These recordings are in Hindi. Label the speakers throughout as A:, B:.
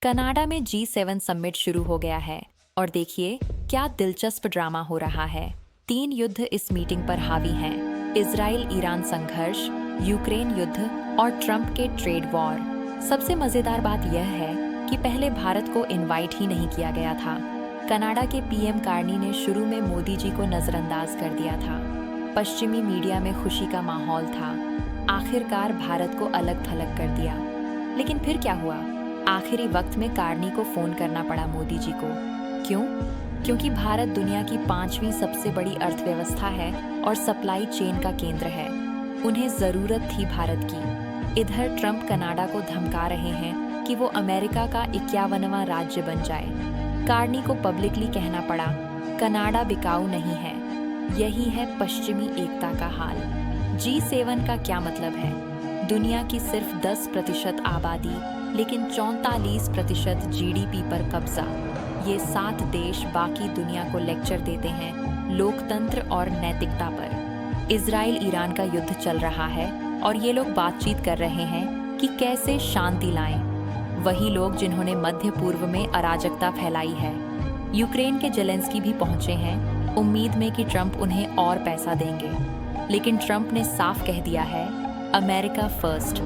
A: कनाडा में G7 समिट शुरू हो गया है और देखिए क्या दिलचस्प ड्रामा हो रहा है। 3 युद्ध इस मीटिंग पर हावी हैं। इजराइल ईरान संघर्ष, यूक्रेन युद्ध और ट्रंप के ट्रेड वॉर। सबसे मजेदार बात यह है कि पहले भारत को इनवाइट ही नहीं किया गया था। कनाडा के पीएम कार्नी ने शुरू में मोदी जी को नजरअंदाज कर दिया था। पश्चिमी मीडिया में खुशी का माहौल था। आखिरकार भारत को अलग थलग कर दिया। लेकिन फिर क्या हुआ? आखिरी वक्त में कार्नी को फोन करना पड़ा मोदी जी को। क्यों? क्योंकि भारत दुनिया की 5वीं सबसे बड़ी अर्थव्यवस्था है और सप्लाई चेन का केंद्र है। उन्हें जरूरत थी भारत की। इधर ट्रंप कनाडा को धमका रहे हैं कि वो अमेरिका का 51वां राज्य बन जाए। कार्नी को पब्लिकली कहना पड़ा, कनाडा बिकाऊ नहीं है। यही है पश्चिमी एकता का हाल। G7 का क्या मतलब है? दुनिया की सिर्फ 10% आबादी लेकिन 44% GDP पर कब्जा। ये 7 देश बाकी दुनिया को लेक्चर देते हैं लोकतंत्र और नैतिकता पर। इजराइल ईरान का युद्ध चल रहा है और ये लोग बातचीत कर रहे हैं कि कैसे शांति लाएं। वही लोग जिन्होंने मध्य पूर्व में अराजकता फैलाई है। यूक्रेन के जेलेंस्की भी पहुंचे हैं, उम्मीद में कि ट्रंप उन्हें और पैसा देंगे। लेकिन ट्रंप ने साफ कह दिया है, अमेरिका फर्स्ट।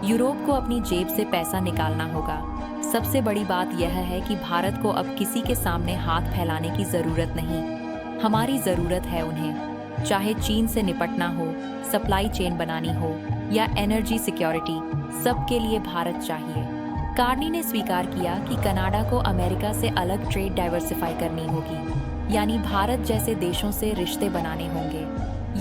A: यूरोप को अपनी जेब से पैसा निकालना होगा। सबसे बड़ी बात यह है कि भारत को अब किसी के सामने हाथ फैलाने की जरूरत नहीं। हमारी जरूरत है उन्हें। चाहे चीन से निपटना हो, सप्लाई चेन बनानी हो या एनर्जी सिक्योरिटी, सबके लिए भारत चाहिए। कार्नी ने स्वीकार किया कि कनाडा को अमेरिका से अलग ट्रेड डाइवर्सिफाई करनी होगी, यानी भारत जैसे देशों से रिश्ते बनाने होंगे।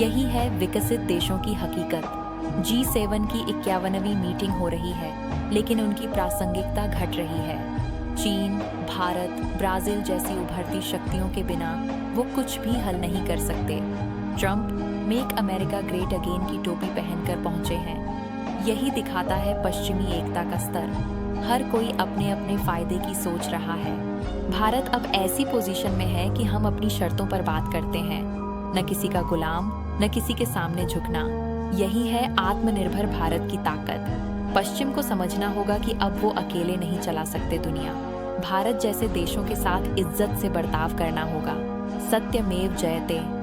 A: यही है विकसित देशों की हकीकत। G7 की 51वीं मीटिंग हो रही है, लेकिन उनकी प्रासंगिकता घट रही है। चीन, भारत, ब्राजील जैसी उभरती शक्तियों के बिना वो कुछ भी हल नहीं कर सकते। Trump make America great again की टोपी पहनकर पहुंचे हैं। यही दिखाता है पश्चिमी एकता का स्तर। हर कोई अपने अपने फायदे की सोच रहा है। भारत अब ऐसी पोजीशन में है कि हम अपनी शर्तों पर बात करते हैं, न किसी का गुलाम, न किसी के सामने झुकना। यही है आत्मनिर्भर भारत की ताकत। पश्चिम को समझना होगा कि अब वो अकेले नहीं चला सकते दुनिया। भारत जैसे देशों के साथ इज्जत से बर्ताव करना होगा। सत्यमेव जयते।